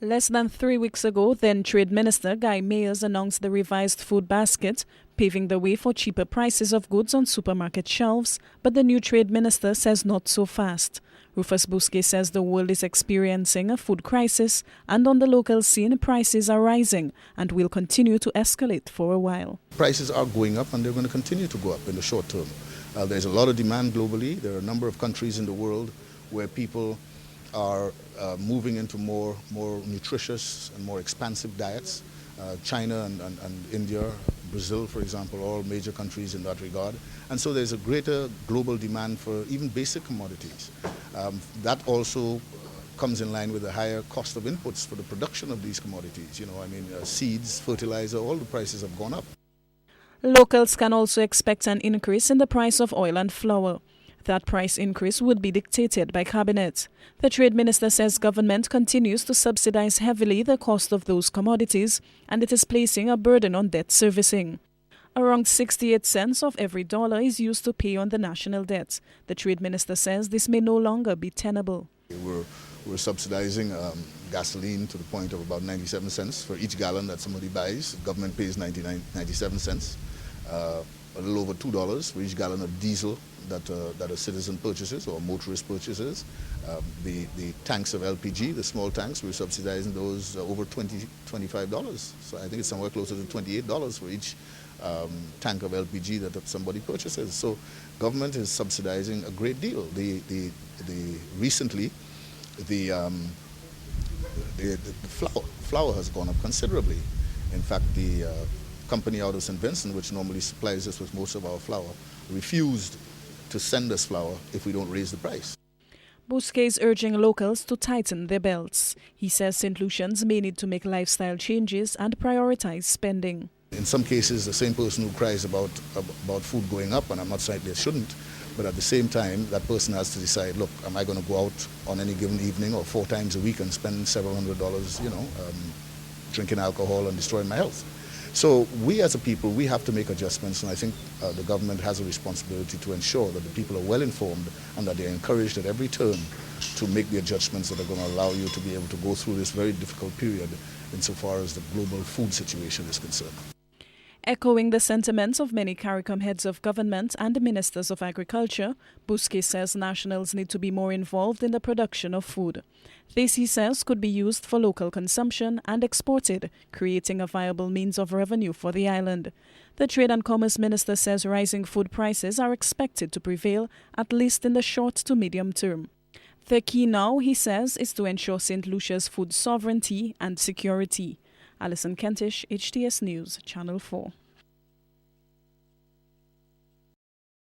Less than 3 weeks ago, then Trade Minister Guy Mayers announced the revised food basket, paving the way for cheaper prices of goods on supermarket shelves, but the new Trade Minister says not so fast. Rufus Bousquet says the world is experiencing a food crisis, and on the local scene, prices are rising and will continue to escalate for a while. Prices are going up and they're going to continue to go up in the short term. There's a lot of demand globally. There are a number of countries in the world where people are moving into more nutritious and more expansive diets. China and India, Brazil, for example, all major countries in that regard. And so there's a greater global demand for even basic commodities. That also comes in line with the higher cost of inputs for the production of these commodities. Seeds, fertilizer, all the prices have gone up. Locals can also expect an increase in the price of oil and flour. That price increase would be dictated by Cabinet. The Trade Minister says government continues to subsidize heavily the cost of those commodities, and it is placing a burden on debt servicing. Around 68 cents of every dollar is used to pay on the national debt. The Trade Minister says this may no longer be tenable. We're subsidizing gasoline to the point of about 97 cents for each gallon that somebody buys. The government pays 97 cents. A little over $2 for each gallon of diesel that a citizen purchases or a motorist purchases. The tanks of LPG, the small tanks, we're subsidizing those over $25. So I think it's somewhere closer to $28 for each tank of LPG that somebody purchases. So government is subsidizing a great deal. Recently, the flour has gone up considerably. In fact, the company out of St. Vincent, which normally supplies us with most of our flour, refused to send us flour if we don't raise the price. Bousquet is urging locals to tighten their belts. He says St. Lucians may need to make lifestyle changes and prioritize spending. In some cases, the same person who cries about food going up, and I'm not saying they shouldn't, but at the same time, that person has to decide, look, am I going to go out on any given evening or 4 times a week and spend several $100s, drinking alcohol and destroying my health? So we as a people, we have to make adjustments, and I think the government has a responsibility to ensure that the people are well informed and that they're encouraged at every turn to make the adjustments that are going to allow you to be able to go through this very difficult period insofar as the global food situation is concerned. Echoing the sentiments of many CARICOM heads of government and ministers of agriculture, Bousquet says nationals need to be more involved in the production of food. This, he says, could be used for local consumption and exported, creating a viable means of revenue for the island. The Trade and Commerce Minister says rising food prices are expected to prevail, at least in the short to medium term. The key now, he says, is to ensure St. Lucia's food sovereignty and security. Alison Kentish, HTS News, Channel 4.